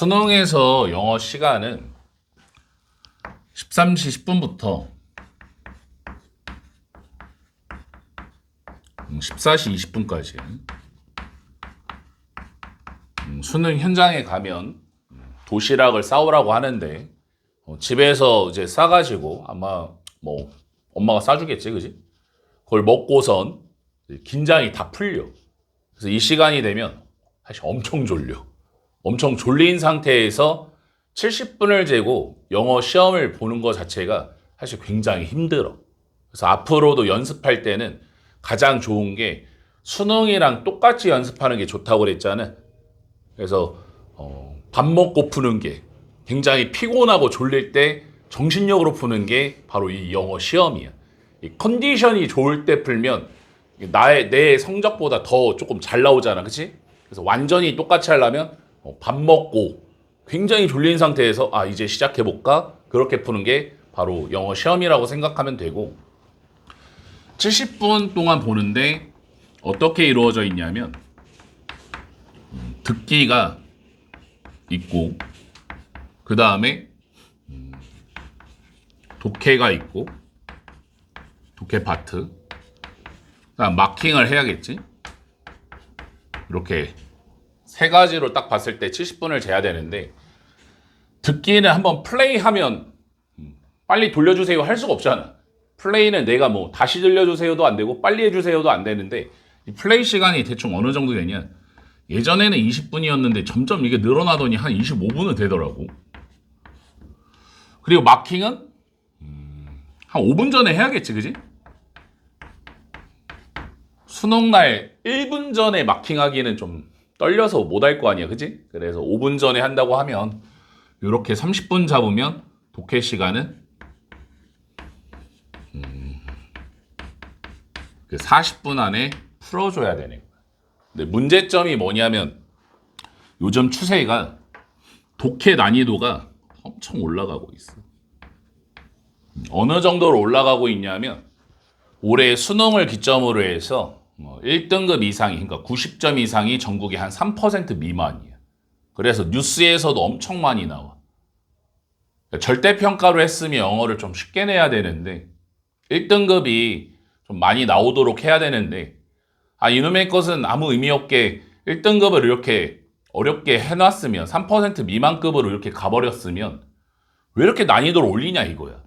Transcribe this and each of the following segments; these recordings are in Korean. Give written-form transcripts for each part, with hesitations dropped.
수능에서 영어 시간은 13시 10분부터 14시 20분까지. 수능 현장에 가면 도시락을 싸오라고 하는데 집에서 이제 싸가지고 아마 뭐 엄마가 싸주겠지, 그지? 그걸 먹고선 긴장이 다 풀려. 그래서 이 시간이 되면 사실 엄청 졸려. 엄청 졸린 상태에서 70분을 재고 영어 시험을 보는 것 자체가 사실 굉장히 힘들어. 그래서 앞으로도 연습할 때는 가장 좋은 게 수능이랑 똑같이 연습하는 게 좋다고 그랬잖아. 그래서 밥 먹고 푸는 게 굉장히 피곤하고 졸릴 때 정신력으로 푸는 게 바로 이 영어 시험이야. 이 컨디션이 좋을 때 풀면 내 성적보다 더 조금 잘 나오잖아, 그치? 그래서 완전히 똑같이 하려면 밥 먹고 굉장히 졸린 상태에서 이제 시작해볼까? 그렇게 푸는 게 바로 영어 시험이라고 생각하면 되고, 70분 동안 보는데 어떻게 이루어져 있냐면 듣기가 있고, 그 다음에 독해가 있고, 독해 파트, 그다음 마킹을 해야겠지. 이렇게 세 가지로 딱 봤을 때 70분을 재야 되는데, 듣기는 한번 플레이하면 빨리 돌려주세요 할 수가 없잖아. 플레이는 내가 뭐 다시 들려주세요도 안 되고 빨리 해주세요도 안 되는데, 이 플레이 시간이 대충 어느 정도 되냐, 예전에는 20분이었는데 점점 이게 늘어나더니 한 25분은 되더라고. 그리고 마킹은 한 5분 전에 해야겠지, 그지? 수능날 1분 전에 마킹하기는 좀 떨려서 못 할 거 아니야, 그지? 그래서 5분 전에 한다고 하면 이렇게 30분 잡으면 독해 시간은 40분 안에 풀어줘야 되는 거야. 근데 문제점이 뭐냐면 요즘 추세가 독해 난이도가 엄청 올라가고 있어. 어느 정도로 올라가고 있냐면 올해 수능을 기점으로 해서 1등급 이상이, 그러니까 90점 이상이 전국에 한 3% 미만이야. 그래서 뉴스에서도 엄청 많이 나와. 절대평가로 했으면 영어를 좀 쉽게 내야 되는데 1등급이 좀 많이 나오도록 해야 되는데, 이놈의 것은 아무 의미 없게 1등급을 이렇게 어렵게 해놨으면 3% 미만급으로 이렇게 가버렸으면 왜 이렇게 난이도를 올리냐 이거야.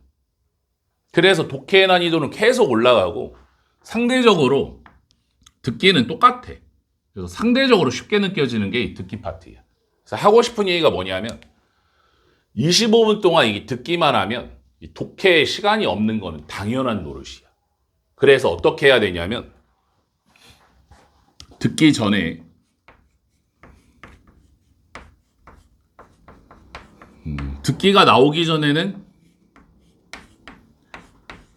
그래서 독해 난이도는 계속 올라가고 상대적으로 듣기는 똑같아. 그래서 상대적으로 쉽게 느껴지는 게 이 듣기 파트야. 그래서 하고 싶은 얘기가 뭐냐면 25분 동안 이 듣기만 하면 이 독해에 시간이 없는 거는 당연한 노릇이야. 그래서 어떻게 해야 되냐면 듣기 전에 듣기가 나오기 전에는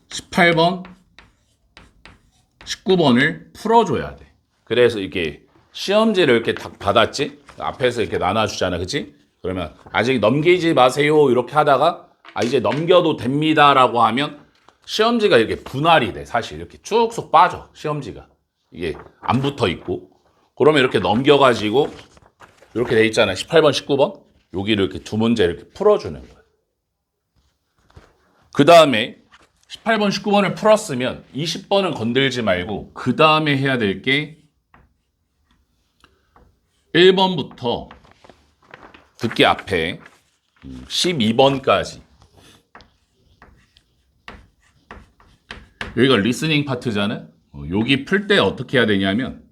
18번, 19번을 풀어줘야 돼. 그래서 이게 시험지를 이렇게 딱 받았지? 앞에서 이렇게 나눠주잖아, 그치? 그러면 아직 넘기지 마세요 이렇게 하다가 이제 넘겨도 됩니다라고 하면 시험지가 이렇게 분할이 돼. 사실 이렇게 쭉쭉 빠져, 시험지가. 이게 안 붙어 있고. 그러면 이렇게 넘겨가지고 이렇게 돼 있잖아, 18번, 19번. 여기를 이렇게 두 문제 이렇게 풀어주는 거야. 그 다음에 18번, 19번을 풀었으면 20번은 건들지 말고 그 다음에 해야 될 게 1번부터 듣기 앞에 12번까지. 여기가 리스닝 파트잖아. 여기 풀 때 어떻게 해야 되냐면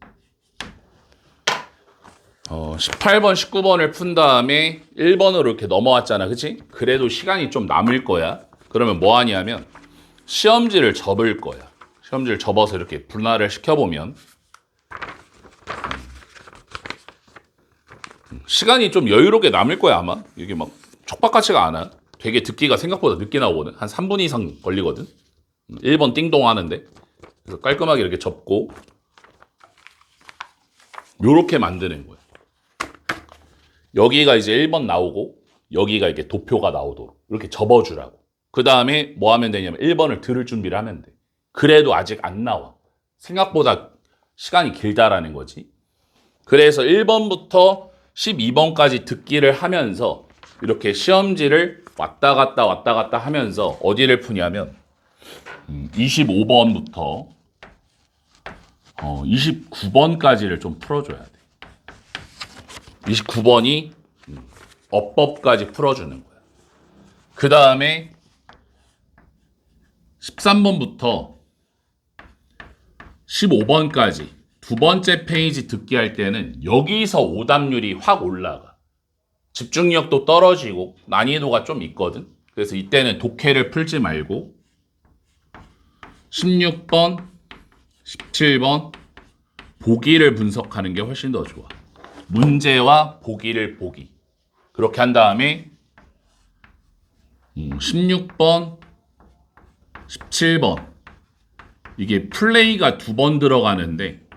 18번, 19번을 푼 다음에 1번으로 이렇게 넘어왔잖아, 그치? 그래도 시간이 좀 남을 거야. 그러면 뭐 하냐면 시험지를 접을 거야. 시험지를 접어서 이렇게 분할을 시켜보면 시간이 좀 여유롭게 남을 거야, 아마. 이게 막 촉박하지가 않아. 되게 듣기가 생각보다 늦게 나오거든. 한 3분 이상 걸리거든. 1번 띵동 하는데. 그래서 깔끔하게 이렇게 접고 요렇게 만드는 거야. 여기가 이제 1번 나오고 여기가 이렇게 도표가 나오도록 이렇게 접어주라고. 그 다음에 뭐 하면 되냐면 1번을 들을 준비를 하면 돼. 그래도 아직 안 나와. 생각보다 시간이 길다라는 거지. 그래서 1번부터 12번까지 듣기를 하면서 이렇게 시험지를 왔다 갔다 하면서 어디를 푸냐면 25번부터 29번까지를 좀 풀어줘야 돼. 29번이 어법까지 풀어주는 거야. 그 다음에 13번부터 15번까지 두 번째 페이지 듣기 할 때는 여기서 오답률이 확 올라가. 집중력도 떨어지고 난이도가 좀 있거든. 그래서 이때는 독해를 풀지 말고 16번, 17번 보기를 분석하는 게 훨씬 더 좋아. 문제와 보기를 보기. 그렇게 한 다음에 16번, 17번 이게 플레이가 두 번 들어가는데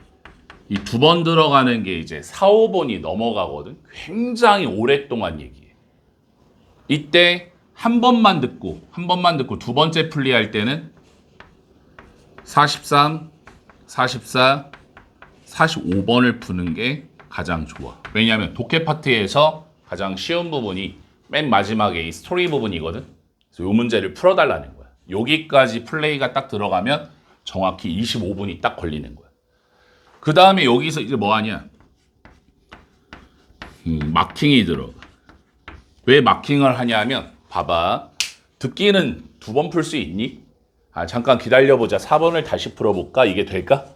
이 두 번 들어가는 게 이제 4, 5번이 넘어가거든. 굉장히 오랫동안 얘기해. 이때 한 번만 듣고 두 번째 플레이할 때는 43, 44, 45번을 푸는 게 가장 좋아. 왜냐하면 독해 파트에서 가장 쉬운 부분이 맨 마지막에 이 스토리 부분이거든. 그래서 이 문제를 풀어달라는 거야. 여기까지 플레이가 딱 들어가면 정확히 25분이 딱 걸리는 거야. 그 다음에 여기서 이제 뭐 하냐? 마킹이 들어가. 왜 마킹을 하냐면 봐봐. 듣기는 두 번 풀 수 있니? 잠깐 기다려보자. 4번을 다시 풀어볼까? 이게 될까?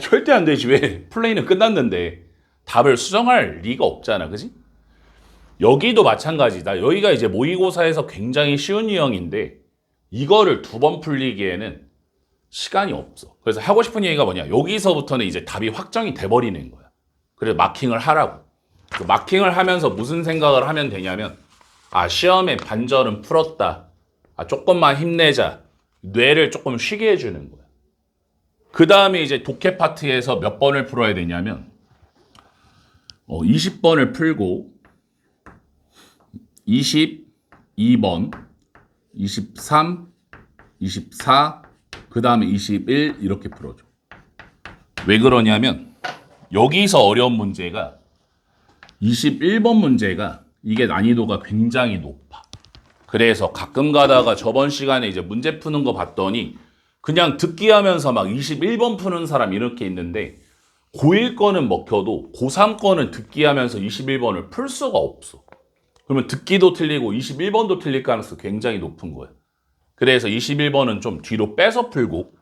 절대 안 되지. 왜? 플레이는 끝났는데 답을 수정할 리가 없잖아. 그지? 여기도 마찬가지다. 여기가 이제 모의고사에서 굉장히 쉬운 유형인데 이거를 두 번 풀리기에는 시간이 없어. 그래서 하고 싶은 얘기가 뭐냐? 여기서부터는 이제 답이 확정이 돼버리는 거야. 그래서 마킹을 하라고. 그 마킹을 하면서 무슨 생각을 하면 되냐면 시험에 반절은 풀었다. 조금만 힘내자. 뇌를 조금 쉬게 해주는 거야. 그 다음에 이제 독해 파트에서 몇 번을 풀어야 되냐면 20번을 풀고 22번, 23, 24, 그 다음에 21 이렇게 풀어줘. 왜 그러냐면 여기서 어려운 문제가 21번 문제가 이게 난이도가 굉장히 높아. 그래서 가끔 가다가 저번 시간에 이제 문제 푸는 거 봤더니 그냥 듣기 하면서 막 21번 푸는 사람 이렇게 있는데 고1 거는 먹혀도 고3 거는 듣기 하면서 21번을 풀 수가 없어. 그러면 듣기도 틀리고 21번도 틀릴 가능성이 굉장히 높은 거야. 그래서 21번은 좀 뒤로 빼서 풀고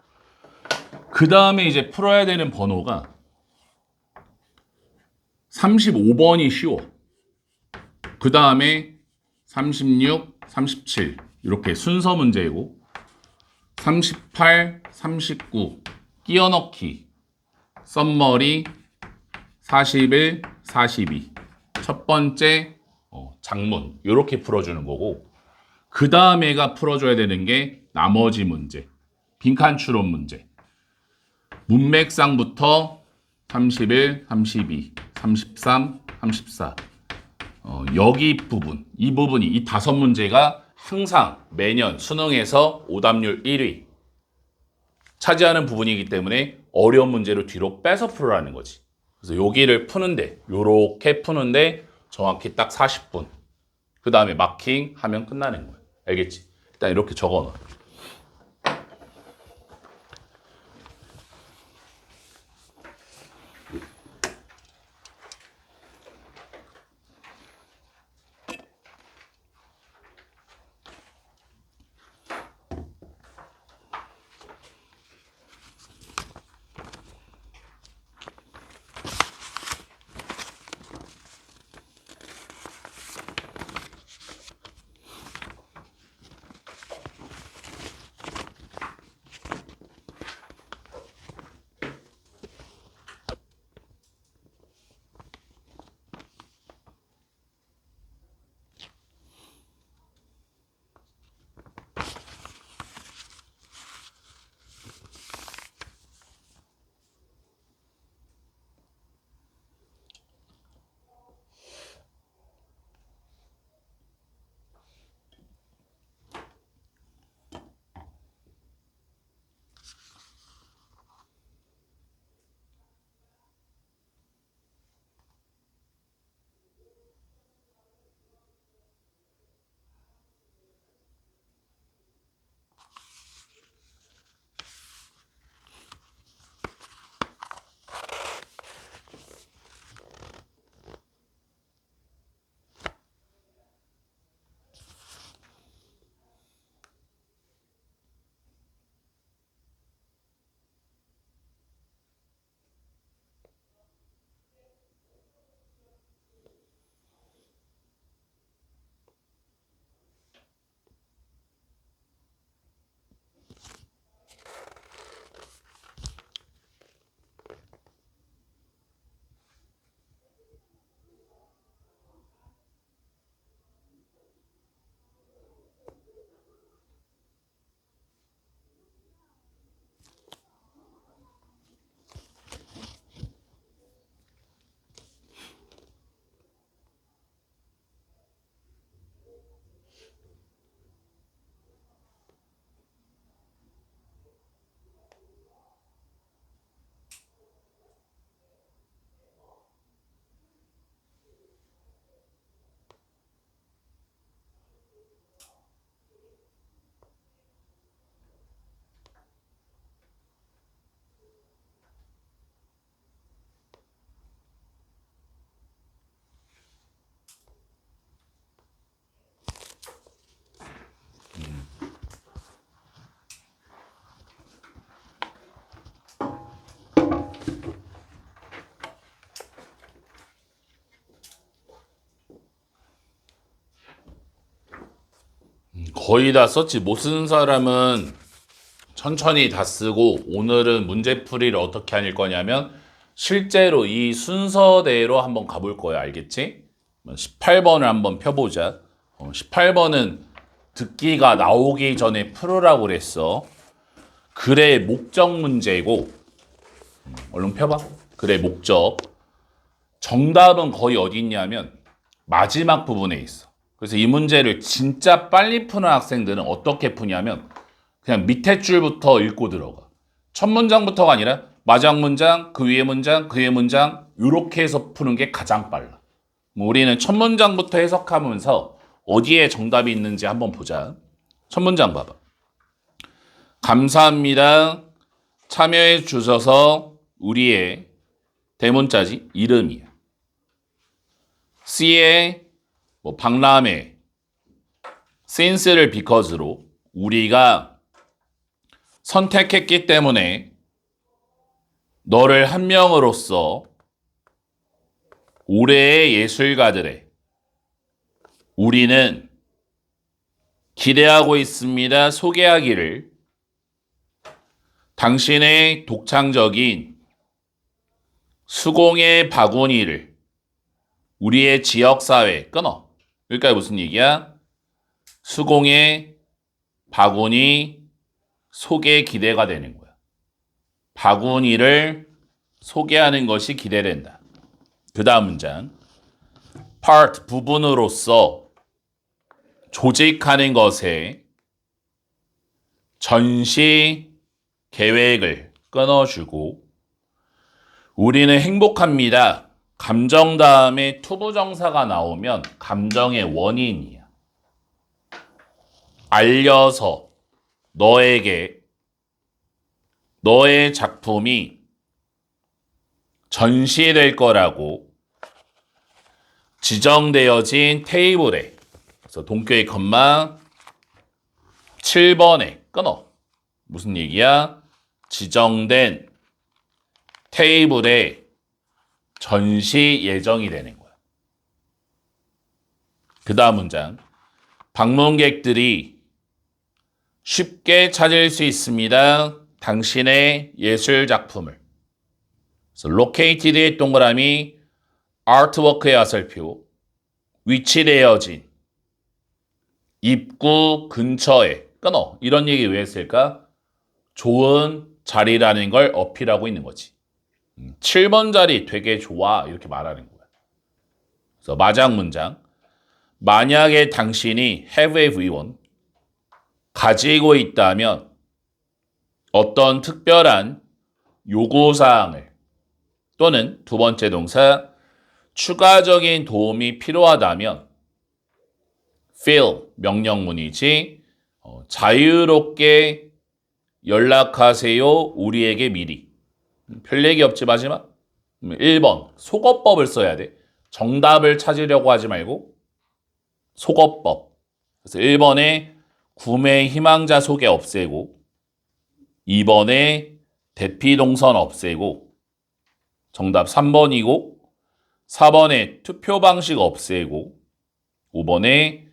그 다음에 이제 풀어야 되는 번호가 35번이 쉬워. 그 다음에 36, 37 이렇게 순서 문제이고 38, 39 끼워 넣기 썸머리 41, 42 첫 번째 장문 이렇게 풀어주는 거고 그 다음에가 풀어줘야 되는 게 나머지 문제 빈칸 추론 문제 문맥상부터 31, 32, 33, 34 여기 부분 이 부분이 이 5문제가 항상 매년 수능에서 오답률 1위 차지하는 부분이기 때문에 어려운 문제를 뒤로 빼서 풀으라는 거지. 그래서 여기를 푸는데 요렇게 푸는데 정확히 딱 40분 그 다음에 마킹 하면 끝나는 거야. 알겠지? 일단 이렇게 적어놔. 거의 다 썼지. 못 쓰는 사람은 천천히 다 쓰고 오늘은 문제풀이를 어떻게 하실 거냐면 실제로 이 순서대로 한번 가볼 거야. 알겠지? 18번을 한번 펴보자. 18번은 듣기가 나오기 전에 풀으라고 그랬어. 글의 목적 문제고 얼른 펴봐. 글의 목적. 정답은 거의 어디 있냐면 마지막 부분에 있어. 그래서 이 문제를 진짜 빨리 푸는 학생들은 어떻게 푸냐면 그냥 밑에 줄부터 읽고 들어가. 첫 문장부터가 아니라 마지막 문장, 그 위에 문장, 그 위에 문장 이렇게 해서 푸는 게 가장 빨라. 우리는 첫 문장부터 해석하면서 어디에 정답이 있는지 한번 보자. 첫 문장 봐봐. 감사합니다. 참여해 주셔서 우리의 대문자지 이름이야. C의 박람회 since를 because로 우리가 선택했기 때문에 너를 한 명으로서 올해의 예술가들의 우리는 기대하고 있습니다. 소개하기를 당신의 독창적인 수공예 바구니를 우리의 지역사회 끊어. 여기까지 무슨 얘기야? 수공예 바구니 소개 기대가 되는 거야. 바구니를 소개하는 것이 기대된다. 그 다음 문장. part 부분으로서 조직하는 것에 전시 계획을 끊어주고 우리는 행복합니다. 감정 다음에 투부정사가 나오면 감정의 원인이야. 알려서 너에게 너의 작품이 전시될 거라고 지정되어진 테이블에 그래서 동교의 컴마 7번에 끊어. 무슨 얘기야? 지정된 테이블에 전시 예정이 되는 거야. 그 다음 문장. 방문객들이 쉽게 찾을 수 있습니다. 당신의 예술 작품을. 그래서 located의 동그라미 artwork의 어설표 위치되어진 입구 근처에 끊어. 이런 얘기 왜 했을까? 좋은 자리라는 걸 어필하고 있는 거지. 7번 자리 되게 좋아 이렇게 말하는 거야. 그래서 마지막 문장. 만약에 당신이 have a V1 가지고 있다면 어떤 특별한 요구사항을 또는 두 번째 동사 추가적인 도움이 필요하다면 feel 명령문이지 자유롭게 연락하세요. 우리에게 미리. 별 얘기 없지 마지막. 1번 속어법을 써야 돼. 정답을 찾으려고 하지 말고 속어법. 그래서 1번에 구매 희망자 소개 없애고 2번에 대피동선 없애고 정답 3번이고 4번에 투표 방식 없애고 5번에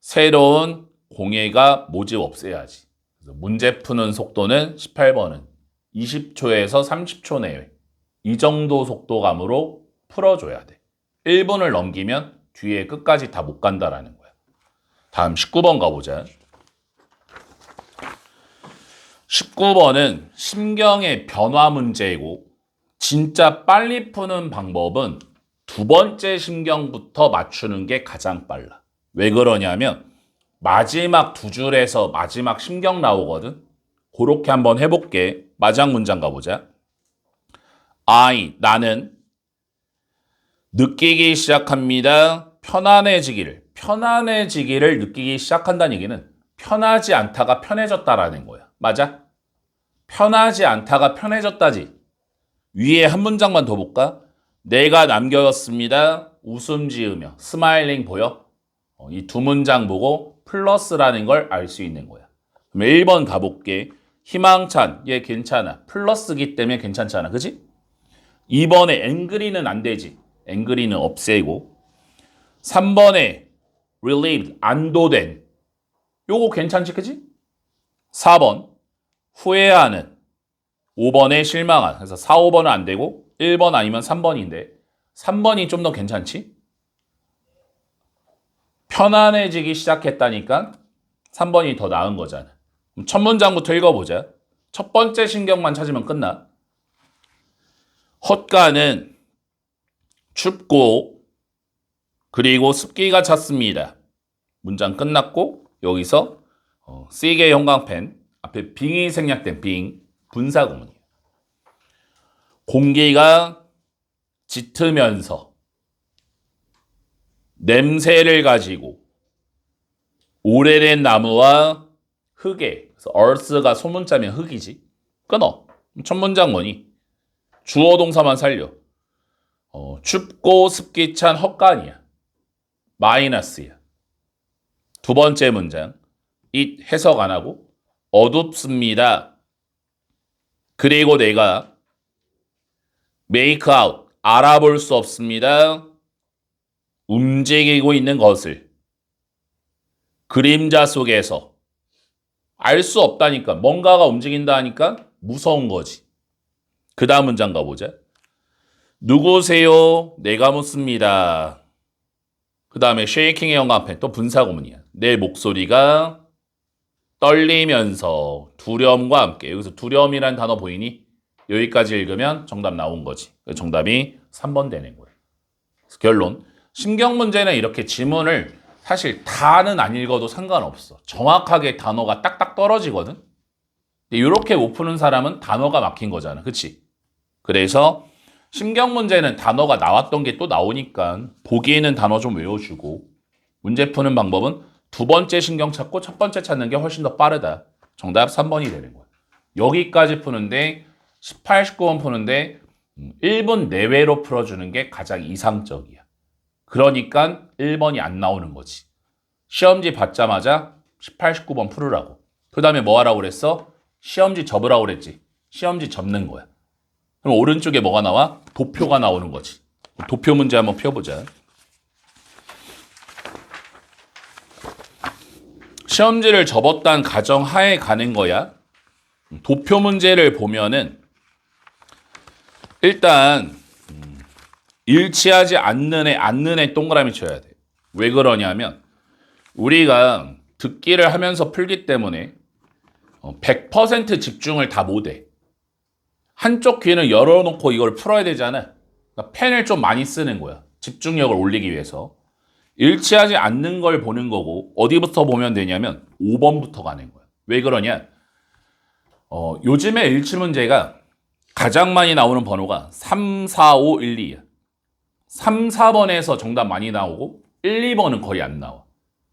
새로운 공예가 모집 없애야지. 그래서 문제 푸는 속도는 18번은 20초에서 30초 내외. 이 정도 속도감으로 풀어줘야 돼. 1분을 넘기면 뒤에 끝까지 다 못 간다라는 거야. 다음 19번 가보자. 19번은 심경의 변화 문제이고 진짜 빨리 푸는 방법은 두 번째 심경부터 맞추는 게 가장 빨라. 왜 그러냐면 마지막 두 줄에서 마지막 심경 나오거든. 그렇게 한번 해볼게. 마지막 문장 가보자. 나는 느끼기 시작합니다. 편안해지기를 느끼기 시작한다는 얘기는 편하지 않다가 편해졌다라는 거야. 맞아? 편하지 않다가 편해졌다지. 위에 한 문장만 더 볼까? 내가 남겼습니다. 웃음 지으며. 스마일링 보여? 이 두 문장 보고 플러스라는 걸 알 수 있는 거야. 그럼 1번 가볼게. 희망찬. 얘 괜찮아. 플러스기 때문에 괜찮잖아. 그치? 2번에 angry는 안 되지. angry는 없애고 3번에 relieved. 안도된. 요거 괜찮지, 그지? 4번 후회하는, 5번에 실망한. 그래서 4, 5번은 안 되고 1번 아니면 3번인데 3번이 좀 더 괜찮지? 편안해지기 시작했다니까 3번이 더 나은 거잖아. 그럼 첫 문장부터 읽어보자. 첫 번째 신경만 찾으면 끝나. 헛간은 춥고 그리고 습기가 찼습니다. 문장 끝났고 여기서 C개 형광펜 앞에 빙이 생략된 빙 분사구문이에요. 공기가 짙으면서 냄새를 가지고 오래된 나무와 흙에, 그래서 earth가 소문자면 흙이지. 끊어. 첫 문장 뭐니? 주어 동사만 살려. 춥고 습기 찬 헛간이야. 마이너스야. 두 번째 문장. it 해석 안 하고 어둡습니다. 그리고 내가 make out 알아볼 수 없습니다. 움직이고 있는 것을 그림자 속에서 알 수 없다니까. 뭔가가 움직인다 하니까 무서운 거지. 그 다음 문장 가보자. 누구세요? 내가 묻습니다. 그 다음에 쉐이킹의 형광펜 또 분사구문이야. 내 목소리가 떨리면서 두려움과 함께. 여기서 두려움이란 단어 보이니? 여기까지 읽으면 정답 나온 거지. 정답이 3번 되는 거야. 결론. 심경 문제는 이렇게 지문을 사실 다는 안 읽어도 상관없어. 정확하게 단어가 딱딱 떨어지거든. 근데 이렇게 못 푸는 사람은 단어가 막힌 거잖아. 그치? 그래서 심경 문제는 단어가 나왔던 게 또 나오니까 보기에는 단어 좀 외워주고 문제 푸는 방법은 두 번째 신경 찾고 첫 번째 찾는 게 훨씬 더 빠르다. 정답 3번이 되는 거야. 여기까지 푸는데 18, 19번 푸는데 1분 내외로 풀어주는 게 가장 이상적이야. 그러니까 1번이 안 나오는 거지. 시험지 받자마자 18, 19번 풀으라고. 그 다음에 뭐 하라고 그랬어? 시험지 접으라고 그랬지. 시험지 접는 거야. 그럼 오른쪽에 뭐가 나와? 도표가 나오는 거지. 도표 문제 한번 펴보자. 시험지를 접었다는 가정하에 가는 거야. 도표 문제를 보면은 일단 일치하지 않는 애 동그라미 쳐야 돼. 왜 그러냐면 우리가 듣기를 하면서 풀기 때문에 100% 집중을 다 못해. 한쪽 귀는 열어놓고 이걸 풀어야 되잖아. 그러니까 펜을 좀 많이 쓰는 거야. 집중력을 올리기 위해서. 일치하지 않는 걸 보는 거고 어디부터 보면 되냐면 5번부터 가는 거야. 왜 그러냐? 요즘에 일치 문제가 가장 많이 나오는 번호가 3, 4, 5, 1, 2야. 3, 4번에서 정답 많이 나오고 1, 2번은 거의 안 나와.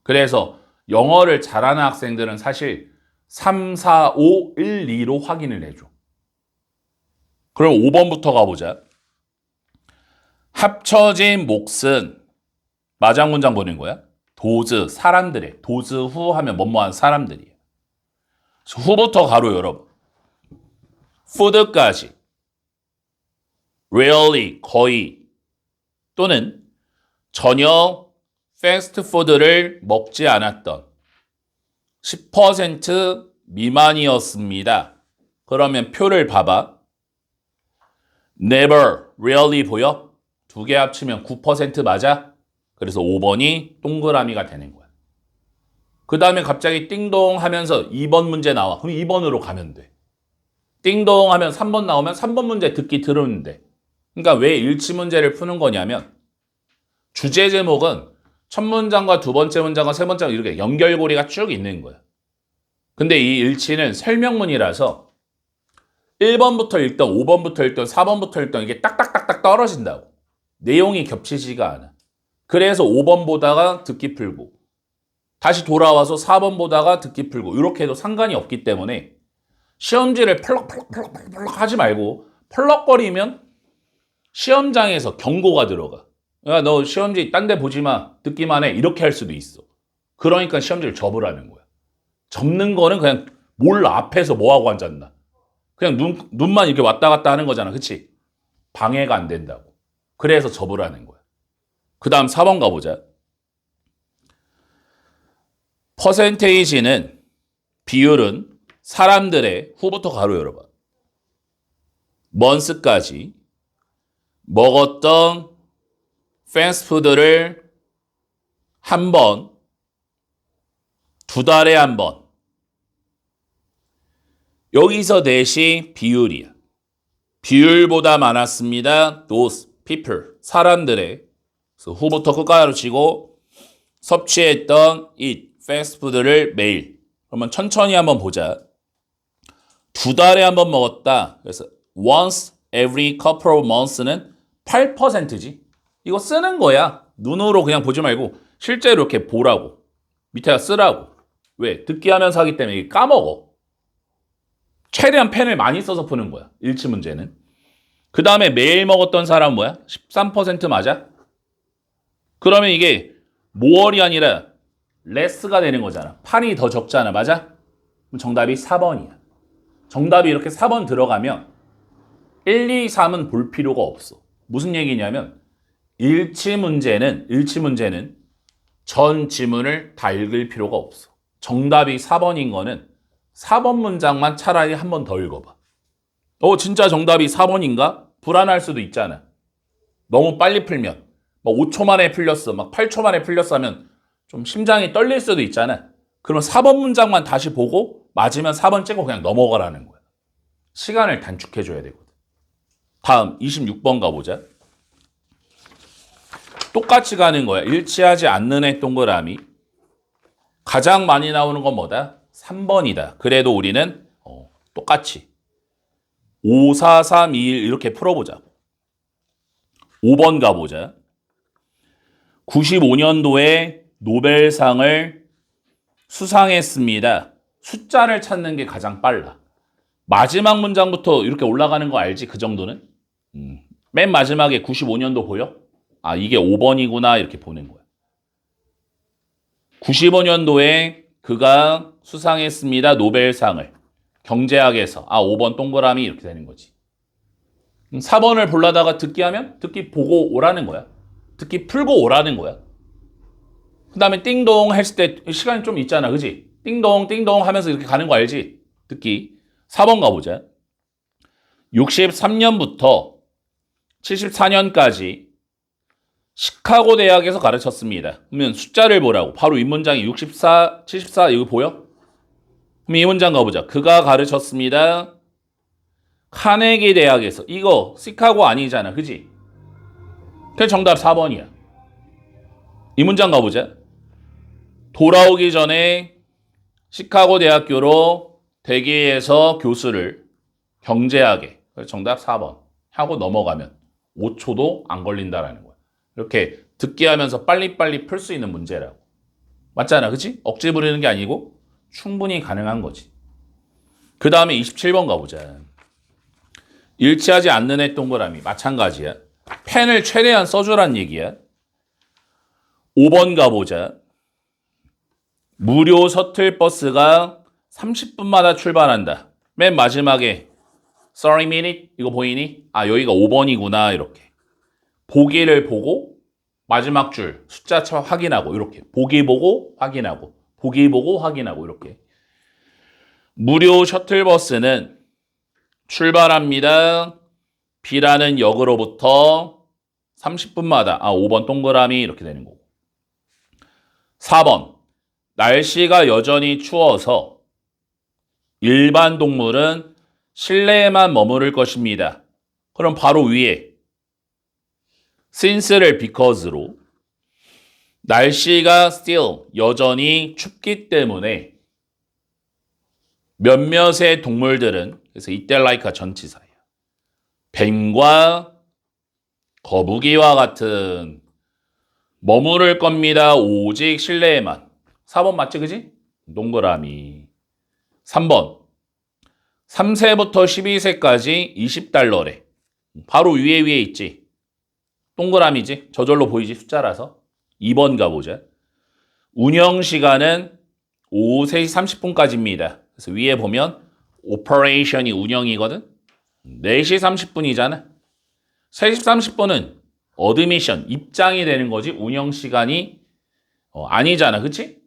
그래서 영어를 잘하는 학생들은 사실 3, 4, 5, 1, 2로 확인을 해줘. 그럼 5번부터 가보자. 합쳐진 몫은 마장 문장 보는 거야. 도즈, 사람들의. 도즈 후 하면 뭐뭐한 사람들이에요. 후부터 가로 열어봐. food까지. rarely, 거의. 또는 전혀 패스트푸드를 먹지 않았던 10% 미만이었습니다. 그러면 표를 봐봐. never, rarely 보여? 두 개 합치면 9% 맞아? 그래서 5번이 동그라미가 되는 거야. 그 다음에 갑자기 띵동 하면서 2번 문제 나와. 그럼 2번으로 가면 돼. 띵동 하면 3번 나오면 3번 문제 듣기 들었는데. 그러니까 왜 일치 문제를 푸는 거냐면 주제 제목은 첫 문장과 두 번째 문장과 세 번째 이렇게 연결고리가 쭉 있는 거야. 근데 이 일치는 설명문이라서 1번부터 읽던 5번부터 읽던 4번부터 읽던 이게 딱딱딱딱 떨어진다고. 내용이 겹치지가 않아. 그래서 5번 보다가 듣기 풀고 다시 돌아와서 4번 보다가 듣기 풀고 이렇게 해도 상관이 없기 때문에 시험지를 펄럭펄럭 하지 말고 펄럭거리면 시험장에서 경고가 들어가. 야, 너 시험지 딴 데 보지 마. 듣기만 해. 이렇게 할 수도 있어. 그러니까 시험지를 접으라는 거야. 접는 거는 그냥 몰라. 앞에서 뭐하고 앉았나. 그냥 눈만 이렇게 왔다 갔다 하는 거잖아. 그치? 방해가 안 된다고. 그래서 접으라는 거야. 그 다음 4번 가보자. 퍼센테이지는 비율은 사람들의 후부터 가로 열어봐. 먼스까지 먹었던 패스트푸드를 한 번, 두 달에 한 번. 여기서 대시 비율이야. 비율보다 많았습니다. those people, 사람들의. 그래서 후부터 끝까지로 치고 섭취했던 eat, 패스트푸드를 매일. 그러면 천천히 한번 보자. 두 달에 한 번 먹었다. 그래서 once every couple of months는 8%지. 이거 쓰는 거야. 눈으로 그냥 보지 말고 실제로 이렇게 보라고. 밑에다 쓰라고. 왜? 듣기 하면서 하기 때문에 이게 까먹어. 최대한 펜을 많이 써서 푸는 거야. 일치 문제는. 그 다음에 매일 먹었던 사람 뭐야? 13% 맞아? 그러면 이게 more이 아니라 less가 되는 거잖아. 8이 더 적잖아. 맞아? 그럼 정답이 4번이야. 정답이 이렇게 4번 들어가면 1, 2, 3은 볼 필요가 없어. 무슨 얘기냐면 일치 문제는 전 지문을 다 읽을 필요가 없어. 정답이 4번인 거는 4번 문장만 차라리 한 번 더 읽어봐. 진짜 정답이 4번인가? 불안할 수도 있잖아. 너무 빨리 풀면 막 5초 만에 풀렸어. 막 8초 만에 풀렸어 하면 좀 심장이 떨릴 수도 있잖아. 그럼 4번 문장만 다시 보고 맞으면 4번 찍고 그냥 넘어가라는 거야. 시간을 단축해줘야 되거든. 다음 26번 가보자. 똑같이 가는 거야. 일치하지 않는 애 동그라미. 가장 많이 나오는 건 뭐다? 3번이다. 그래도 우리는 똑같이 5, 4, 3, 2, 1 이렇게 풀어보자. 5번 가보자. 95년도에 노벨상을 수상했습니다. 숫자를 찾는 게 가장 빨라. 마지막 문장부터 이렇게 올라가는 거 알지? 그 정도는? 맨 마지막에 95년도 보여? 아, 이게 5번이구나 이렇게 보는 거야. 95년도에 그가 수상했습니다. 노벨상을. 경제학에서. 아, 5번 동그라미 이렇게 되는 거지. 4번을 보려다가 듣기 하면 듣기 보고 오라는 거야. 듣기 풀고 오라는 거야. 그 다음에 띵동 했을 때 시간이 좀 있잖아. 그지? 띵동 띵동 하면서 이렇게 가는 거 알지? 듣기. 4번 가보자. 63년부터 74년까지 시카고 대학에서 가르쳤습니다. 그러면 숫자를 보라고. 바로 윗문장이 64, 74 이거 보여? 그럼 이 문장 가보자. 그가 가르쳤습니다. 카네기 대학에서. 이거 시카고 아니잖아. 그지? 그래서 정답 4번이야. 이 문장 가보자. 돌아오기 전에 시카고 대학교로 대기해서 교수를 경제학에. 그래서 정답 4번. 하고 넘어가면 5초도 안 걸린다라는 거야. 이렇게 듣기 하면서 빨리빨리 풀 수 있는 문제라고. 맞잖아. 그치? 억지 부리는 게 아니고 충분히 가능한 거지. 그 다음에 27번 가보자. 일치하지 않는 애 동그라미. 마찬가지야. 펜을 최대한 써주란 얘기야. 5번 가보자. 무료 셔틀버스가 30분마다 출발한다. 맨 마지막에 30 minute 이거 보이니? 아, 여기가 5번이구나 이렇게. 보기를 보고 마지막 줄 숫자 확인하고 이렇게. 보기 보고 확인하고 보기 보고 확인하고 이렇게. 무료 셔틀버스는 출발합니다. B라는 역으로부터 30분마다 5번 동그라미 이렇게 되는 거고. 4번. 날씨가 여전히 추워서 일반 동물은 실내에만 머무를 것입니다. 그럼 바로 위에 since를 because로 날씨가 still 여전히 춥기 때문에 몇몇의 동물들은 그래서 이때 like가 전치사예요. 뱀과 거북이와 같은 머무를 겁니다. 오직 실내에만. 4번 맞지 그지? 동그라미. 3번. 3세부터 12세까지 20달러래. 바로 위에 있지. 동그라미지. 저절로 보이지 숫자라서. 2번 가보자. 운영 시간은 오후 3시 30분까지입니다. 그래서 위에 보면 operation이 운영이거든. 4시 30분이잖아. 3시 30분은 admission, 입장이 되는 거지. 운영 시간이 아니잖아. 그치?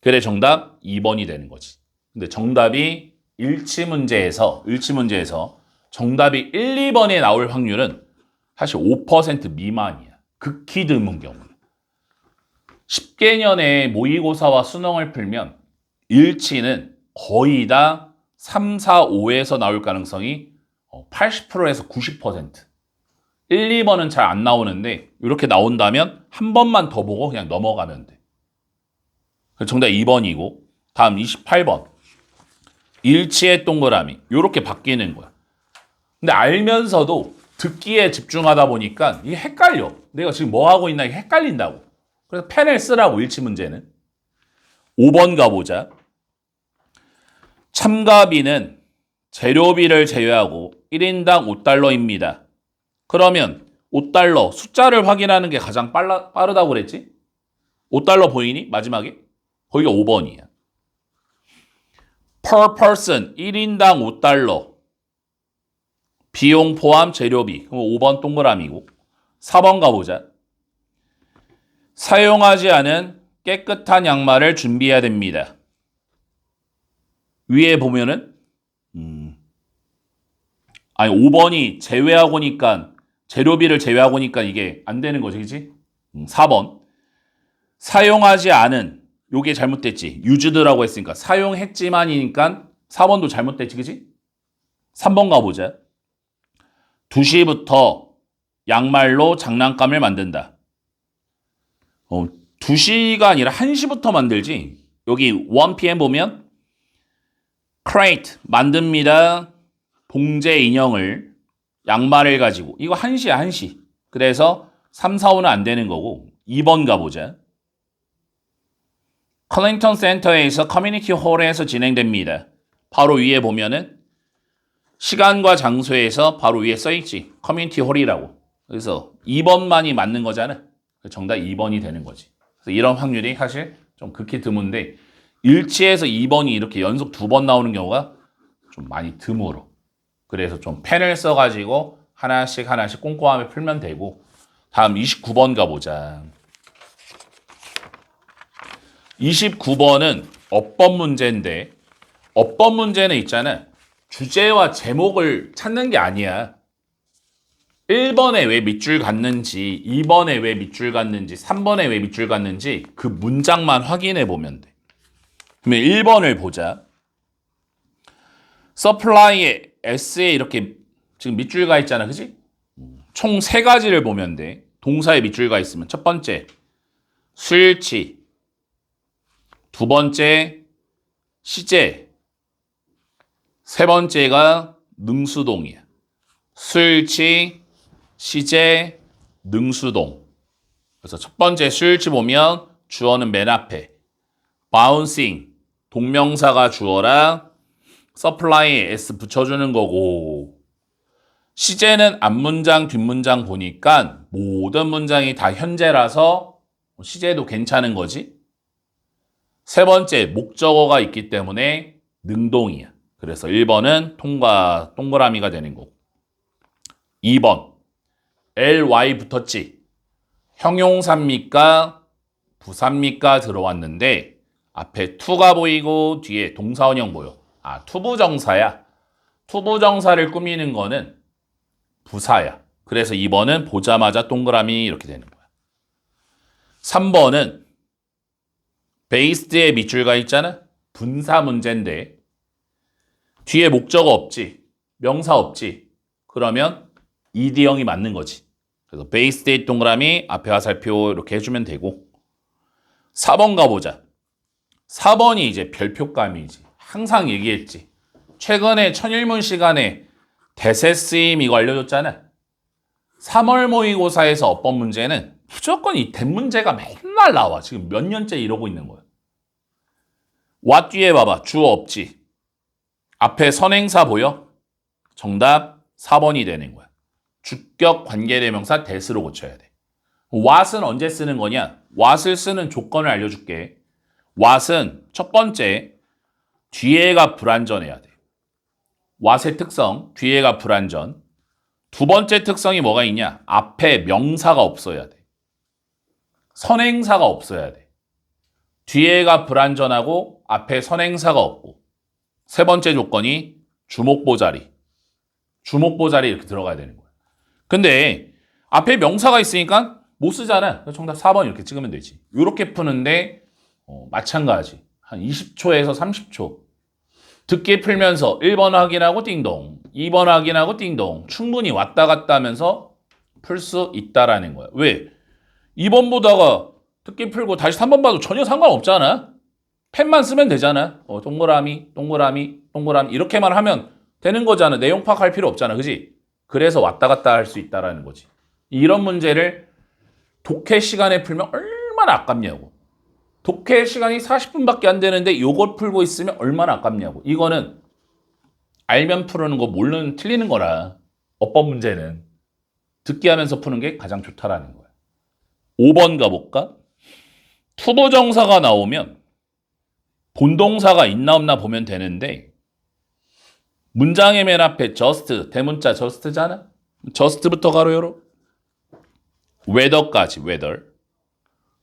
그래 정답 2번이 되는 거지. 근데 정답이 일치 문제에서 정답이 1, 2번에 나올 확률은 사실 5% 미만이야. 극히 드문 경우. 10개년의 모의고사와 수능을 풀면 일치는 거의 다 3, 4, 5에서 나올 가능성이 80%에서 90%. 1, 2번은 잘 안 나오는데 이렇게 나온다면 한 번만 더 보고 그냥 넘어가면 돼. 정답 2번이고 다음 28번. 일치의 동그라미. 이렇게 바뀌는 거야. 근데 알면서도 듣기에 집중하다 보니까 이게 헷갈려. 내가 지금 뭐 하고 있나 이게 헷갈린다고. 그래서 펜을 쓰라고 일치 문제는. 5번 가보자. 참가비는 재료비를 제외하고 1인당 5달러입니다. 그러면 5달러 숫자를 확인하는 게 가장 빠르다고 그랬지? 5달러 보이니? 마지막에? 거기가 5번이야. Per person 1인당 5달러. 비용 포함 재료비. 그럼 5번 동그라미고. 4번 가보자. 사용하지 않은 깨끗한 양말을 준비해야 됩니다. 위에 보면은 5번이 제외하고니까 재료비를 제외하고니까 이게 안 되는 거지, 그치? 4번. 사용하지 않은 요게 잘못됐지. 유즈드라고 했으니까 사용했지만이니까 4번도 잘못됐지, 그치? 3번 가보자. 2시부터 양말로 장난감을 만든다. 2시가 아니라 1시부터 만들지. 여기 1pm 보면 crate 만듭니다. 봉제 인형을 양말을 가지고 이거 1시야 1시. 그래서 3, 4, 5는 안 되는 거고 2번 가보자. 클린턴 센터에서 커뮤니티 홀에서 진행됩니다. 바로 위에 보면은 시간과 장소에서 바로 위에 써있지. 커뮤니티 홀이라고. 그래서 2번만이 맞는 거잖아. 정답 2번이 되는 거지. 그래서 이런 확률이 사실 좀 극히 드문데 일치에서 2번이 이렇게 연속 2번 나오는 경우가 좀 많이 드물어. 그래서 좀 펜을 써가지고 하나씩 꼼꼼하게 풀면 되고 다음 29번 가보자. 29번은 어법 문제인데 어법 문제는 있잖아. 주제와 제목을 찾는 게 아니야. 1번에 왜 밑줄 갔는지, 2번에 왜 밑줄 갔는지, 3번에 왜 밑줄 갔는지 그 문장만 확인해 보면 돼. 그러면 1번을 보자. supply에 S에 이렇게 지금 밑줄 가 있잖아. 그지? 총 3가지를 보면 돼. 동사에 밑줄 가 있으면 첫 번째 수일치, 두 번째 시제, 세 번째가 능수동이야. 수일치, 시제, 능수동. 그래서 첫 번째 수일치 보면 주어는 맨 앞에 bouncing, 동명사가 주어라 supply에 S 붙여주는 거고 시제는 앞문장, 뒷문장 보니까 모든 문장이 다 현재라서 시제도 괜찮은 거지. 세 번째 목적어가 있기 때문에 능동이야. 그래서 1번은 통과 동그라미가 되는 거고 2번 ly 붙었지. 형용사입니까? 부사입니까? 들어왔는데 앞에 to가 보이고 뒤에 동사원형 보여. 투부정사야. 투부정사를 꾸미는 거는 부사야. 그래서 2번은 보자마자 동그라미 이렇게 되는 거야. 3번은 베이스드에 밑줄 가 있잖아. 분사 문제인데 뒤에 목적어 없지. 명사 없지. 그러면 ED형이 맞는 거지. 그래서 베이스드에 동그라미 앞에 화살표 이렇게 해주면 되고 4번 가보자. 4번이 이제 별표감이지. 항상 얘기했지. 최근에 천일문 시간에 대세 쓰임 이거 알려줬잖아. 3월 모의고사에서 어법 문제는 무조건 이 대문제가 맨날 나와. 지금 몇 년째 이러고 있는 거야. what 뒤에 봐봐. 주어 없지. 앞에 선행사 보여? 정답 4번이 되는 거야. 주격 관계대명사 that으로 고쳐야 돼. what은 언제 쓰는 거냐? what을 쓰는 조건을 알려줄게. what은 첫 번째 뒤에가 불완전해야 돼. what의 특성, 뒤에가 불완전. 두 번째 특성이 뭐가 있냐? 앞에 명사가 없어야 돼. 선행사가 없어야 돼. 뒤에가 불완전하고 앞에 선행사가 없고 세 번째 조건이 주목보자리. 주목보자리 이렇게 들어가야 되는 거야. 근데 앞에 명사가 있으니까 못 쓰잖아. 그래서 정답 4번 이렇게 찍으면 되지. 이렇게 푸는데 마찬가지. 한 20초에서 30초. 듣기 풀면서 1번 확인하고 띵동, 2번 확인하고 띵동. 충분히 왔다 갔다 하면서 풀 수 있다라는 거야. 왜? 2번 보다가 듣기 풀고 다시 3번 봐도 전혀 상관없잖아. 펜만 쓰면 되잖아. 동그라미, 동그라미, 동그라미 이렇게만 하면 되는 거잖아. 내용 파악할 필요 없잖아. 그지? 그래서 왔다 갔다 할 수 있다라는 거지. 이런 문제를 독해 시간에 풀면 얼마나 아깝냐고. 독해 시간이 40분밖에 안 되는데 이걸 풀고 있으면 얼마나 아깝냐고. 이거는 알면 푸는 거 모르는 틀리는 거라. 어법 문제는 듣기 하면서 푸는 게 가장 좋다라는 거야. 5번 가볼까? 투부정사가 나오면 본동사가 있나 없나 보면 되는데 문장의 맨 앞에 just, 대문자 just잖아? just부터 가로 열어. whether까지 whether.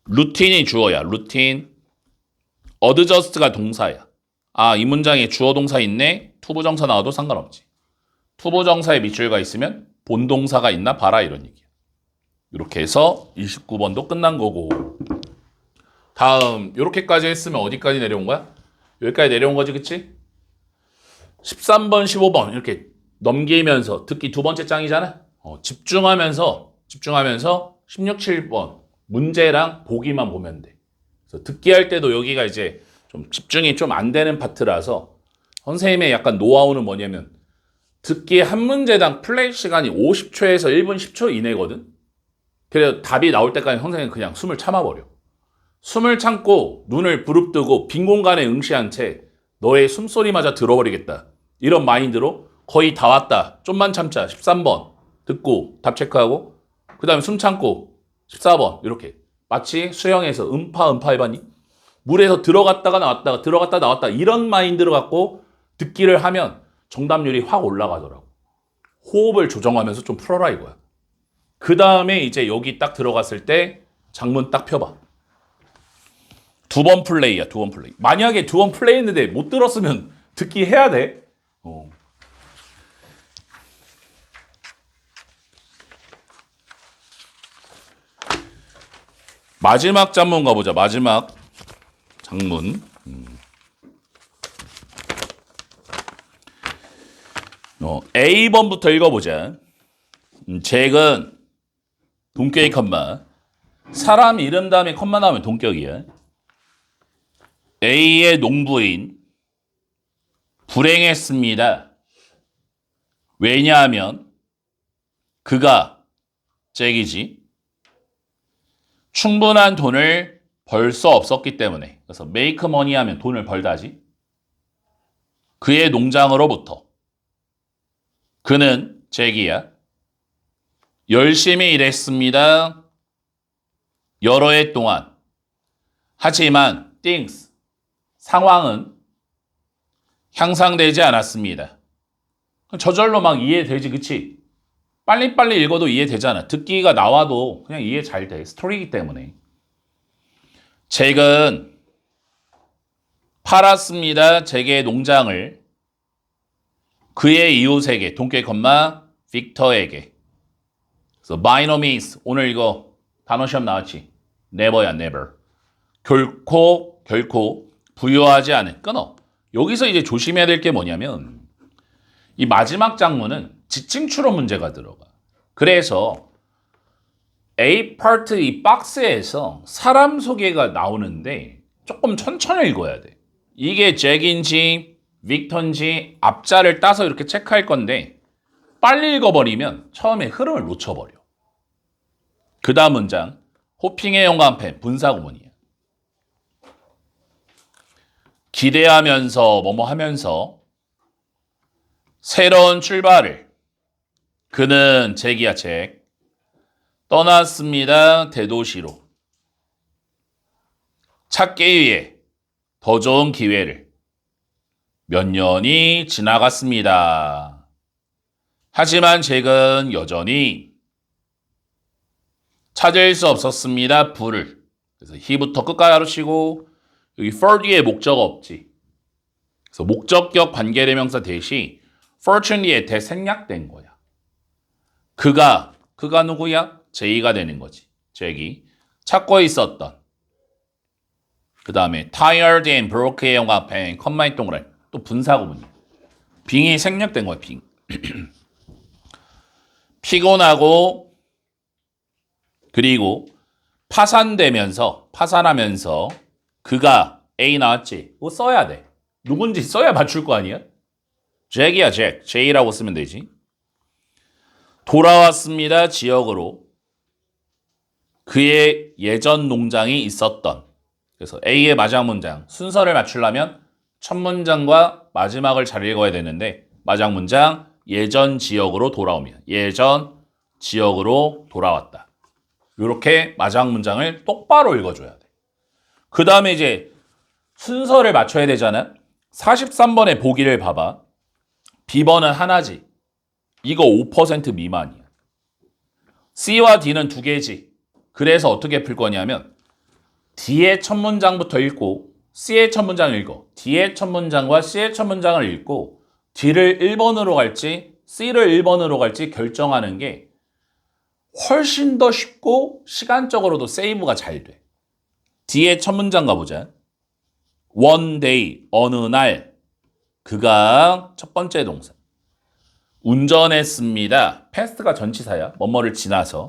루틴이 주어야 루틴. adjust가 동사야. 아, 이 문장에 주어 동사 있네. 투부정사 나와도 상관없지. 투부정사에 밑줄가 있으면 본동사가 있나 봐라 이런 얘기야. 이렇게 해서 29번도 끝난 거고 다음 이렇게까지 했으면 어디까지 내려온 거야? 여기까지 내려온 거지 그치? 13번 15번 이렇게 넘기면서 듣기 두 번째 장이잖아. 집중하면서 16, 7번 문제랑 보기만 보면 돼. 그래서 듣기 할 때도 여기가 이제 좀 집중이 좀 안 되는 파트라서 선생님의 약간 노하우는 뭐냐면 듣기 한 문제당 플레이 시간이 50초에서 1분 10초 이내거든. 그래서 답이 나올 때까지 선생님은 그냥 숨을 참아버려. 숨을 참고 눈을 부릅뜨고 빈 공간에 응시한 채 너의 숨소리마저 들어버리겠다. 이런 마인드로 거의 다 왔다. 좀만 참자. 13번 듣고 답 체크하고 그 다음에 숨 참고 14번 이렇게 마치 수영에서 음파 해봤니? 물에서 들어갔다가 나왔다가 들어갔다 나왔다 이런 마인드로 갖고 듣기를 하면 정답률이 확 올라가더라고. 호흡을 조정하면서 좀 풀어라 이거야. 그 다음에 이제 여기 딱 들어갔을 때 장문 딱 펴봐. 두 번 플레이야, 두 번 플레이. 만약에 두 번 플레이 했는데 못 들었으면 듣기 해야 돼. 마지막 장문 가보자. 마지막 장문. A번부터 읽어보자. 잭은 동격의 컴마. 사람 이름 다음에 컴마 나오면 동격이야. A의 농부인 불행했습니다. 왜냐하면 그가 잭이지 충분한 돈을 벌 수 없었기 때문에. 그래서 make money 하면 돈을 벌다지. 그의 농장으로부터 그는 잭이야. 열심히 일했습니다. 여러 해 동안. 하지만 things 상황은 향상되지 않았습니다. 저절로 막 이해되지, 그치? 빨리빨리 읽어도 이해되잖아. 듣기가 나와도 그냥 이해 잘 돼. 스토리이기 때문에. 잭은 팔았습니다. 잭의 농장을 그의 이웃에게, 동격 컴마 빅터에게. 그래서 by no means, 오늘 이거 단어 시험 나왔지? never야, never. 결코 부여하지 않은, 끊어. 여기서 이제 조심해야 될 게 뭐냐면 이 마지막 장문은 지칭 추론 문제가 들어가. 그래서 A 파트 이 박스에서 사람 소개가 나오는데 조금 천천히 읽어야 돼. 이게 잭인지 빅터인지 앞자를 따서 이렇게 체크할 건데 빨리 읽어버리면 처음에 흐름을 놓쳐버려. 그 다음 문장 호핑의 영감펜 분사구문이야. 기대하면서 뭐뭐 하면서 새로운 출발을 그는 잭이야 잭 떠났습니다. 대도시로 찾기 위해 더 좋은 기회를. 몇 년이 지나갔습니다. 하지만 잭은 여전히 찾을 수 없었습니다. 불을. 그래서 he부터 끝까지 하루치고 여기 for 뒤에 목적어 없지. 그래서 목적격 관계대명사 대시 fortune 뒤에 대생략된 거야. 그가 누구야? 제이가 되는 거지. 잭이 찾고 있었던. 그 다음에 tired and broke의 영화 앞에 컴마인 동그라미 또 분사구문이야. 빙이 생략된 거야. 빙. 피곤하고 그리고 파산하면서 그가 A 나왔지. 그거 써야 돼. 누군지 써야 맞출 거 아니야? 잭이야 잭. J라고 쓰면 되지. 돌아왔습니다. 지역으로. 그의 예전 농장이 있었던. 그래서 A의 마지막 문장. 순서를 맞추려면 첫 문장과 마지막을 잘 읽어야 되는데 마지막 문장 예전 지역으로 돌아오면. 예전 지역으로 돌아왔다. 이렇게 마지막 문장을 똑바로 읽어줘야 돼. 그 다음에 이제 순서를 맞춰야 되잖아. 43번의 보기를 봐봐. B번은 하나지. 이거 5% 미만이야. C와 D는 두 개지. 그래서 어떻게 풀 거냐면 D의 첫 문장부터 읽고 C의 첫 문장을 읽어. D의 첫 문장과 C의 첫 문장을 읽고 D를 1번으로 갈지 C를 1번으로 갈지 결정하는 게 훨씬 더 쉽고 시간적으로도 세이브가 잘 돼. D의 첫 문장 가보자. One day, 어느 날 그가 첫 번째 동사. 운전했습니다. past가 전치사야. 뭐뭐를 지나서.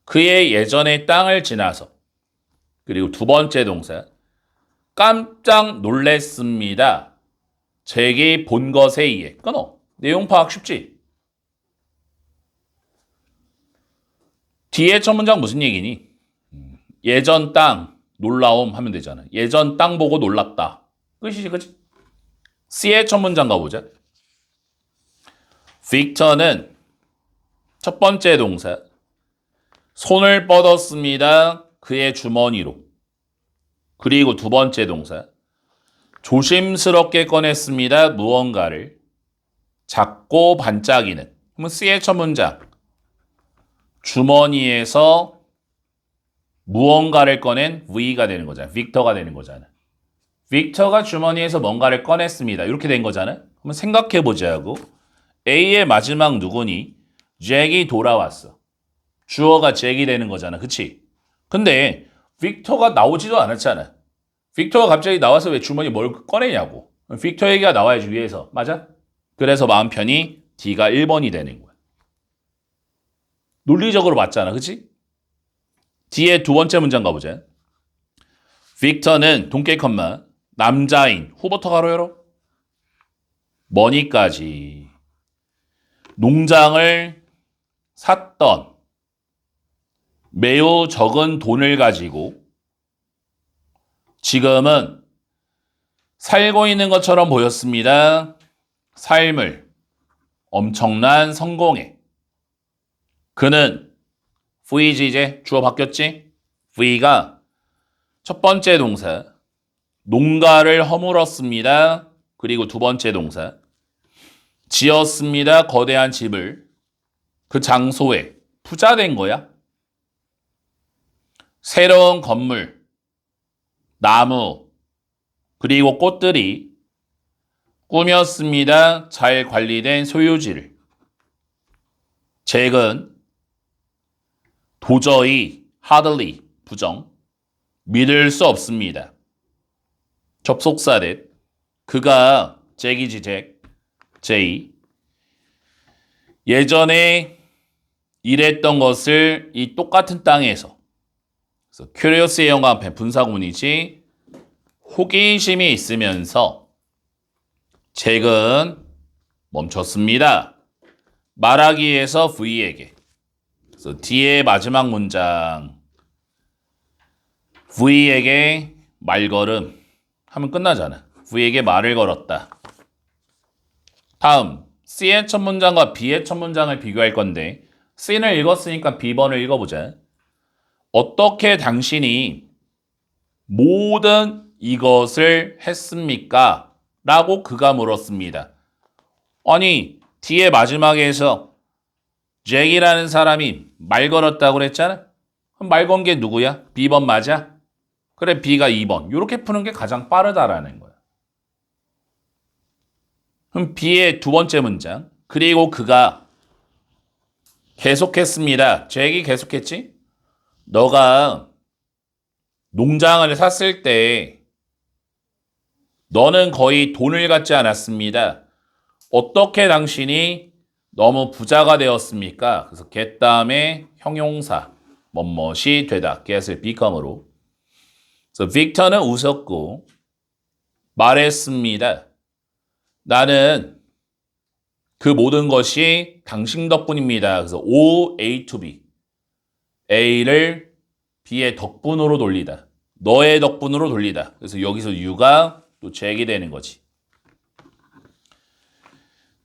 그의 예전의 땅을 지나서. 그리고 두 번째 동사. 깜짝 놀랬습니다. 잭이 본 것에 의해. 끊어. 내용 파악 쉽지? 뒤에 첫 문장 무슨 얘기니? 예전 땅, 놀라움 하면 되잖아. 예전 땅 보고 놀랐다. 끝이지, 그치? C의 첫 문장 가보자. 빅터는 첫 번째 동사. 손을 뻗었습니다. 그의 주머니로. 그리고 두 번째 동사. 조심스럽게 꺼냈습니다. 무언가를. 작고 반짝이는. 그러면 C의 첫 문장. 주머니에서 무언가를 꺼낸 V가 되는 거잖아. 빅터가 되는 거잖아. 빅터가 주머니에서 뭔가를 꺼냈습니다. 이렇게 된 거잖아. 그러면 생각해 보자고. A의 마지막 누구니? 잭이 돌아왔어. 주어가 잭이 되는 거잖아. 그치? 근데 빅터가 나오지도 않았잖아. 빅터가 갑자기 나와서 왜 주머니 뭘 꺼내냐고. 빅터 얘기가 나와야지 위에서. 맞아? 그래서 마음 편히 D가 1번이 되는 거야. 논리적으로 맞잖아. 그치? D의 두 번째 문장 가보자. 빅터는 동계 컴마 남자인 후부터 가로 열어. 머니까지 농장을 샀던 매우 적은 돈을 가지고 지금은 살고 있는 것처럼 보였습니다. 삶을 엄청난 성공에. 그는 V지 이제 주어 바뀌었지? V가 첫 번째 동사 농가를 허물었습니다. 그리고 두 번째 동사 지었습니다. 거대한 집을 그 장소에 부자 된 거야. 새로운 건물, 나무, 그리고 꽃들이 꾸몄습니다. 잘 관리된 소유지를. 잭은 도저히 hardly 부정 믿을 수 없습니다. 접속사 그가 잭이지 잭 J 예전에 일했던 것을 이 똑같은 땅에서 그래서 curious의 영어 앞에 분사구문이지 호기심이 있으면서 잭은 멈췄습니다. 말하기 위해서 V에게 그래서 D의 마지막 문장 V에게 말걸음 하면 끝나잖아. V에게 말을 걸었다. 다음 C의 첫 문장과 B의 첫 문장을 비교할 건데 C는 읽었으니까 B번을 읽어보자. 어떻게 당신이 모든 이것을 했습니까? 라고 그가 물었습니다. 아니 D의 마지막에서 잭이라는 사람이 말 걸었다고 그랬잖아. 그럼 말 건 게 누구야? B번 맞아? 그래, B가 2번. 이렇게 푸는 게 가장 빠르다라는 거야. 그럼 B의 두 번째 문장. 그리고 그가 계속했습니다. 잭이 계속했지? 너가 농장을 샀을 때 너는 거의 돈을 갖지 않았습니다. 어떻게 당신이 너무 부자가 되었습니까? 그래서 get 다음에 형용사 뭐뭇이 되다. get을 become으로. 그래서 빅터는 웃었고 말했습니다. 나는 그 모든 것이 당신 덕분입니다. 그래서 O, A to B. A를 B의 덕분으로 돌리다. 너의 덕분으로 돌리다. 그래서 여기서 U가 또 잭이 되는 거지.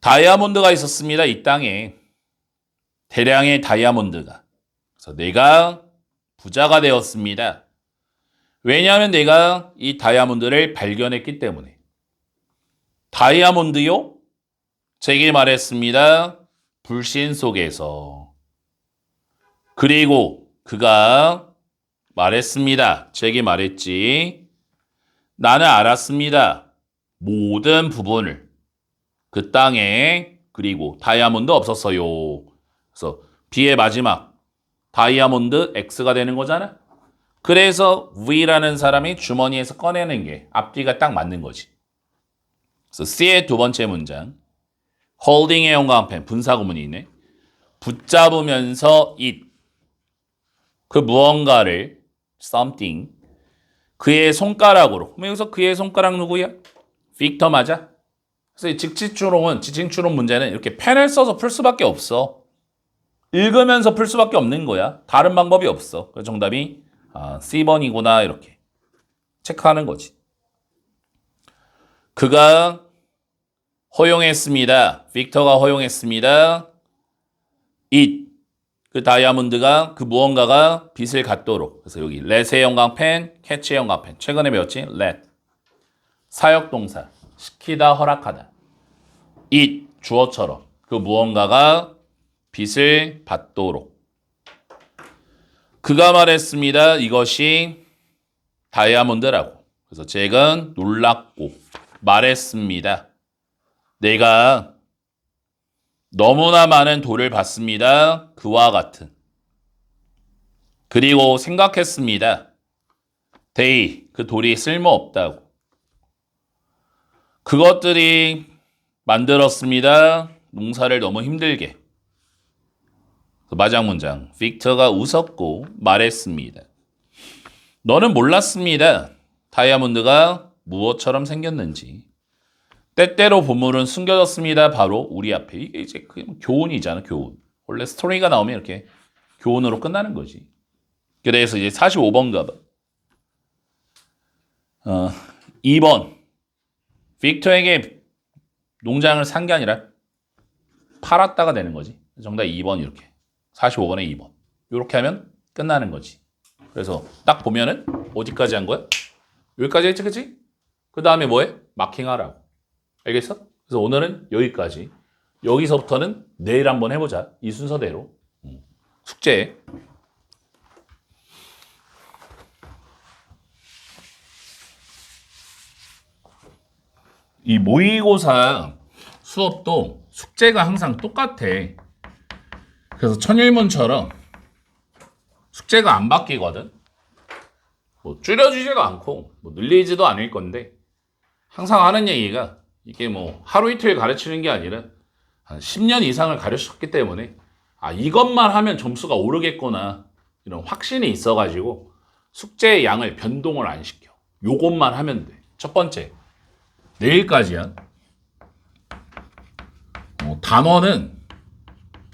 다이아몬드가 있었습니다. 이 땅에. 대량의 다이아몬드가. 그래서 내가 부자가 되었습니다. 왜냐하면 내가 이 다이아몬드를 발견했기 때문에. 다이아몬드요? 잭이 말했습니다. 불신 속에서. 그리고 그가 말했습니다. 잭이 말했지. 나는 알았습니다. 모든 부분을. 그 땅에 그리고 다이아몬드 없었어요. 그래서 B의 마지막 다이아몬드 X가 되는 거잖아. 그래서 V라는 사람이 주머니에서 꺼내는 게 앞뒤가 딱 맞는 거지. 그래서 C의 두 번째 문장. holding의 형광펜 분사구문이 있네. 붙잡으면서 it. 그 무언가를 something. 그의 손가락으로. 그럼 여기서 그의 손가락 누구야? 빅터 맞아? 그래서 이 지칭추론 문제는 이렇게 펜을 써서 풀 수밖에 없어. 읽으면서 풀 수밖에 없는 거야. 다른 방법이 없어. 그래서 정답이 C번이구나 이렇게 체크하는 거지. 그가 허용했습니다. 빅터가 허용했습니다. it. 그 다이아몬드가 그 무언가가 빛을 갖도록. 그래서 여기 let의 형광펜, catch의 형광펜. 최근에 배웠지? let. 사역동사. 시키다, 허락하다. it. 주어처럼. 그 무언가가 빛을 받도록. 그가 말했습니다. 이것이 다이아몬드라고. 그래서 잭은 놀랍고 말했습니다. 내가 너무나 많은 돌을 받습니다. 그와 같은. 그리고 생각했습니다. 그 돌이 쓸모없다고. 그것들이 만들었습니다. 농사를 너무 힘들게. 마지막 문장. 빅터가 웃었고 말했습니다. 너는 몰랐습니다. 다이아몬드가 무엇처럼 생겼는지. 때때로 보물은 숨겨졌습니다. 바로 우리 앞에. 이게 이제 그냥 교훈이잖아, 교훈. 원래 스토리가 나오면 이렇게 교훈으로 끝나는 거지. 그래서 이제 45번가 봐. 2번. 빅터에게 농장을 산 게 아니라 팔았다가 되는 거지. 정답 2번 이렇게. 45번에 2번. 이렇게 하면 끝나는 거지. 그래서 딱 보면은 어디까지 한 거야? 여기까지 했지, 그치? 그 다음에 뭐해? 마킹하라고. 알겠어? 그래서 오늘은 여기까지. 여기서부터는 내일 한번 해보자. 이 순서대로. 숙제. 이 모의고사 수업도 숙제가 항상 똑같아. 그래서 천일문처럼 숙제가 안 바뀌거든. 뭐 줄여주지도 않고 뭐 늘리지도 않을 건데 항상 하는 얘기가 이게 뭐 하루 이틀 가르치는 게 아니라 한 10년 이상을 가르쳤기 때문에 이것만 하면 점수가 오르겠구나 이런 확신이 있어가지고 숙제의 양을 변동을 안 시켜. 요것만 하면 돼. 첫 번째, 내일까지야. 단원은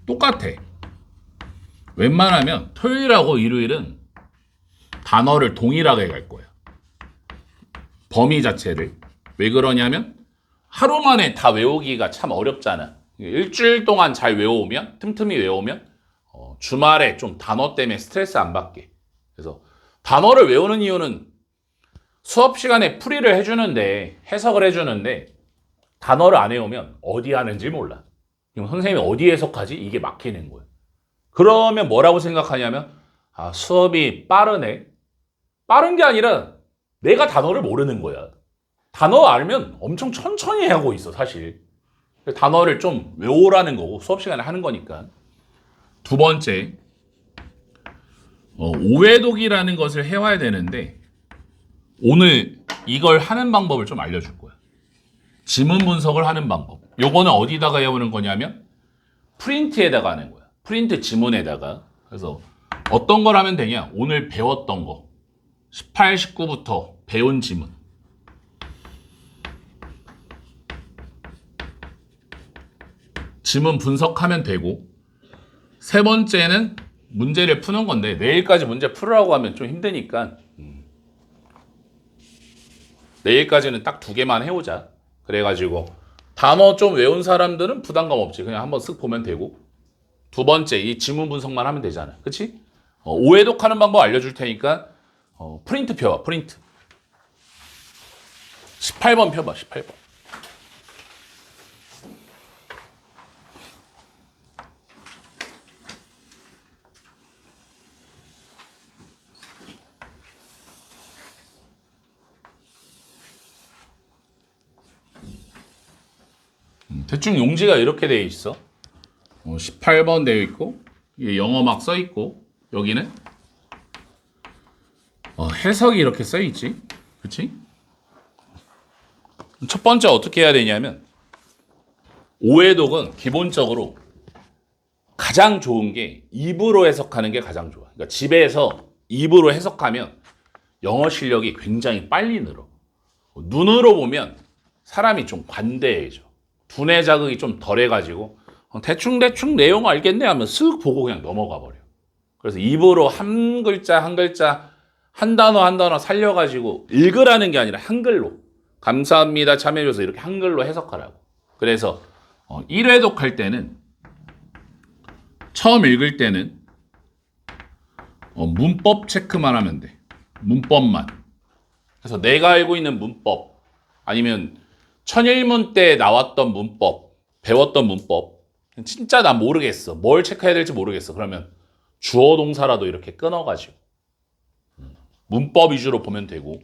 똑같아. 웬만하면 토요일하고 일요일은 단어를 동일하게 갈 거야. 범위 자체를. 왜 그러냐면 하루 만에 다 외우기가 참 어렵잖아. 일주일 동안 잘 외워오면, 틈틈이 외우면 주말에 좀 단어 때문에 스트레스 안 받게. 그래서 단어를 외우는 이유는 수업 시간에 풀이를 해주는데, 해석을 해주는데 단어를 안 외우면 어디 하는지 몰라. 그럼 선생님이 어디 해석하지? 이게 막히는 거야. 그러면 뭐라고 생각하냐면 수업이 빠르네. 빠른 게 아니라 내가 단어를 모르는 거야. 단어 알면 엄청 천천히 하고 있어, 사실. 단어를 좀 외우라는 거고, 수업 시간에 하는 거니까. 두 번째, 오해독이라는 것을 해와야 되는데, 오늘 이걸 하는 방법을 좀 알려줄 거야. 지문 분석을 하는 방법. 요거는 어디다가 해오는 거냐면, 프린트에다가 하는 거야. 프린트 지문에다가. 그래서 어떤 걸 하면 되냐? 오늘 배웠던 거. 18, 19부터 배운 지문. 지문 분석하면 되고, 세 번째는 문제를 푸는 건데, 내일까지 문제 풀으라고 하면 좀 힘드니까 내일까지는 딱 2개만 해오자. 그래가지고 단어 좀 외운 사람들은 부담감 없지. 그냥 한번 쓱 보면 되고, 두 번째 이 지문 분석만 하면 되잖아. 그치? 오해독 하는 방법 알려줄 테니까 프린트 펴봐. 프린트 18번 펴봐. 18번. 대충 용지가 이렇게 되어 있어. 18번 되어 있고, 이게 영어 막 써 있고, 여기는 해석이 이렇게 써 있지. 그치? 첫 번째 어떻게 해야 되냐면, 오해독은 기본적으로 가장 좋은 게 입으로 해석하는 게 가장 좋아. 그러니까 집에서 입으로 해석하면 영어 실력이 굉장히 빨리 늘어. 눈으로 보면 사람이 좀 관대해져. 두뇌 자극이 좀 덜해가지고 대충 내용 알겠네 하면 쓱 보고 그냥 넘어가 버려. 그래서 입으로 한 글자 한 글자, 한 단어 한 단어 살려가지고 읽으라는 게 아니라 한글로, 감사합니다 참여해줘서 이렇게 한글로 해석하라고. 그래서 1회독 할 때는, 처음 읽을 때는 문법 체크만 하면 돼. 문법만. 그래서 내가 알고 있는 문법, 아니면 천일문 때 나왔던 문법, 배웠던 문법, 진짜 난 모르겠어. 뭘 체크해야 될지 모르겠어. 그러면 주어 동사라도 이렇게 끊어가지고 문법 위주로 보면 되고,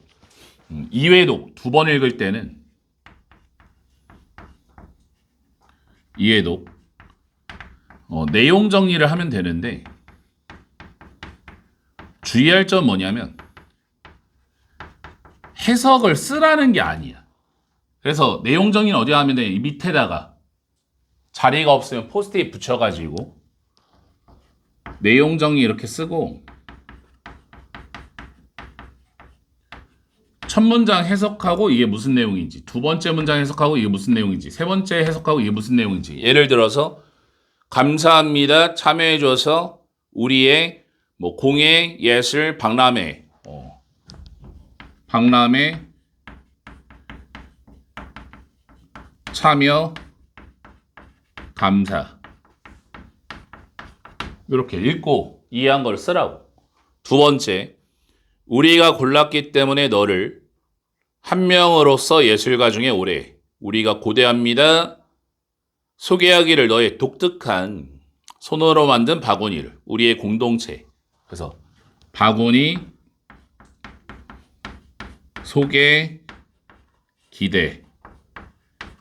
2회독 2번 읽을 때는 2회독 내용 정리를 하면 되는데, 주의할 점 뭐냐면 해석을 쓰라는 게 아니야. 그래서 내용 정리는 어디 하면 돼? 이 밑에다가 자리가 없으면 포스트잇 붙여가지고 내용 정리 이렇게 쓰고, 첫 문장 해석하고 이게 무슨 내용인지, 두 번째 문장 해석하고 이게 무슨 내용인지, 세 번째 해석하고 이게 무슨 내용인지. 예를 들어서 감사합니다 참여해줘서 우리의 공예 예술 박람회, 박람회 참여 감사, 이렇게 읽고 이해한 걸 쓰라고. 두 번째, 우리가 골랐기 때문에 너를 한 명으로서 예술가 중에 오래 우리가 고대합니다. 소개하기를 너의 독특한 손으로 만든 바구니를, 우리의 공동체. 그래서 바구니, 소개, 기대.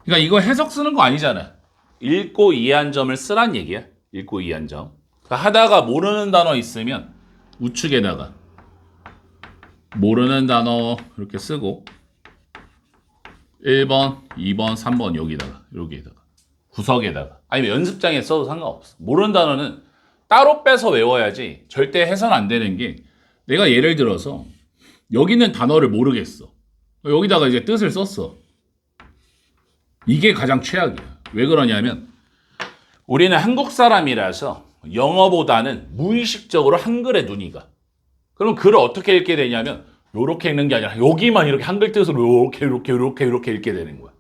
그러니까 이거 해석 쓰는 거 아니잖아. 읽고 이해한 점을 쓰란 얘기야. 읽고 이해한 점. 그러니까 하다가 모르는 단어 있으면 우측에다가 모르는 단어 이렇게 쓰고, 1번, 2번, 3번 여기다가, 여기에다가, 구석에다가, 아니면 연습장에 써도 상관없어. 모르는 단어는 따로 빼서 외워야지 절대 해서는 안 되는 게, 내가 예를 들어서 여기는 단어를 모르겠어. 여기다가 이제 뜻을 썼어. 이게 가장 최악이야. 왜 그러냐면 우리는 한국 사람이라서 영어보다는 무의식적으로 한글에 눈이 가. 그럼 글을 어떻게 읽게 되냐면 요렇게 읽는 게 아니라 여기만 이렇게 한글 뜻으로 요렇게 읽게 되는 거야.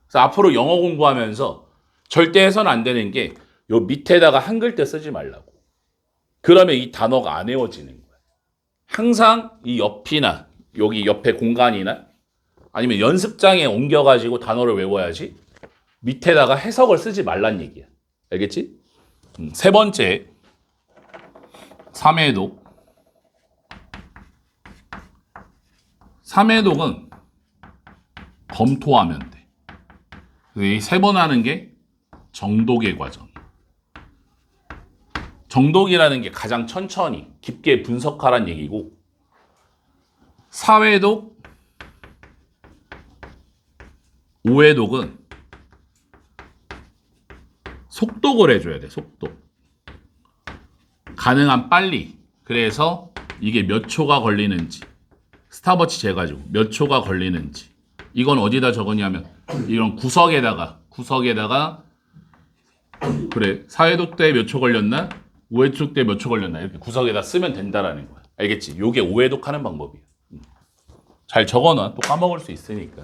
그래서 앞으로 영어 공부하면서 절대 해서는 안 되는 게 요 밑에다가 한글 뜻 쓰지 말라고. 그러면 이 단어가 안 외워지는 거야. 항상 이 옆이나 여기 옆에 공간이나 아니면 연습장에 옮겨가지고 단어를 외워야지 밑에다가 해석을 쓰지 말란 얘기야. 알겠지? 세 번째, 3회독 3회독은 검토하면 돼. 이 세 번 하는 게 정독의 과정. 정독이라는 게 가장 천천히 깊게 분석하라는 얘기고, 4회독, 5회독은 속독을 해줘야 돼. 속독. 가능한 빨리. 그래서 이게 몇 초가 걸리는지, 스탑워치 재가지고 몇 초가 걸리는지, 이건 어디다 적었냐면 이런 구석에다가 그래 4회독 때 몇 초 걸렸나 5회독 때 몇 초 걸렸나 이렇게 구석에다 쓰면 된다라는 거야. 알겠지? 요게 5회독 하는 방법이야. 잘 적어놔. 또 까먹을 수 있으니까.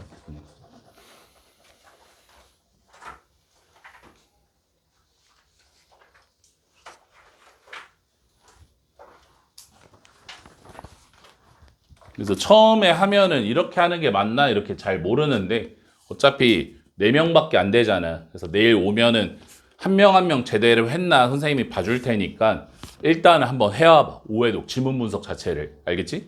그래서 처음에 하면은 이렇게 하는 게 맞나 이렇게 잘 모르는데 어차피 4명밖에 안 되잖아. 그래서 내일 오면은 한 명 한 명 제대로 했나 선생님이 봐줄 테니까 일단은 한번 해와봐. 5회독 지문 분석 자체를. 알겠지?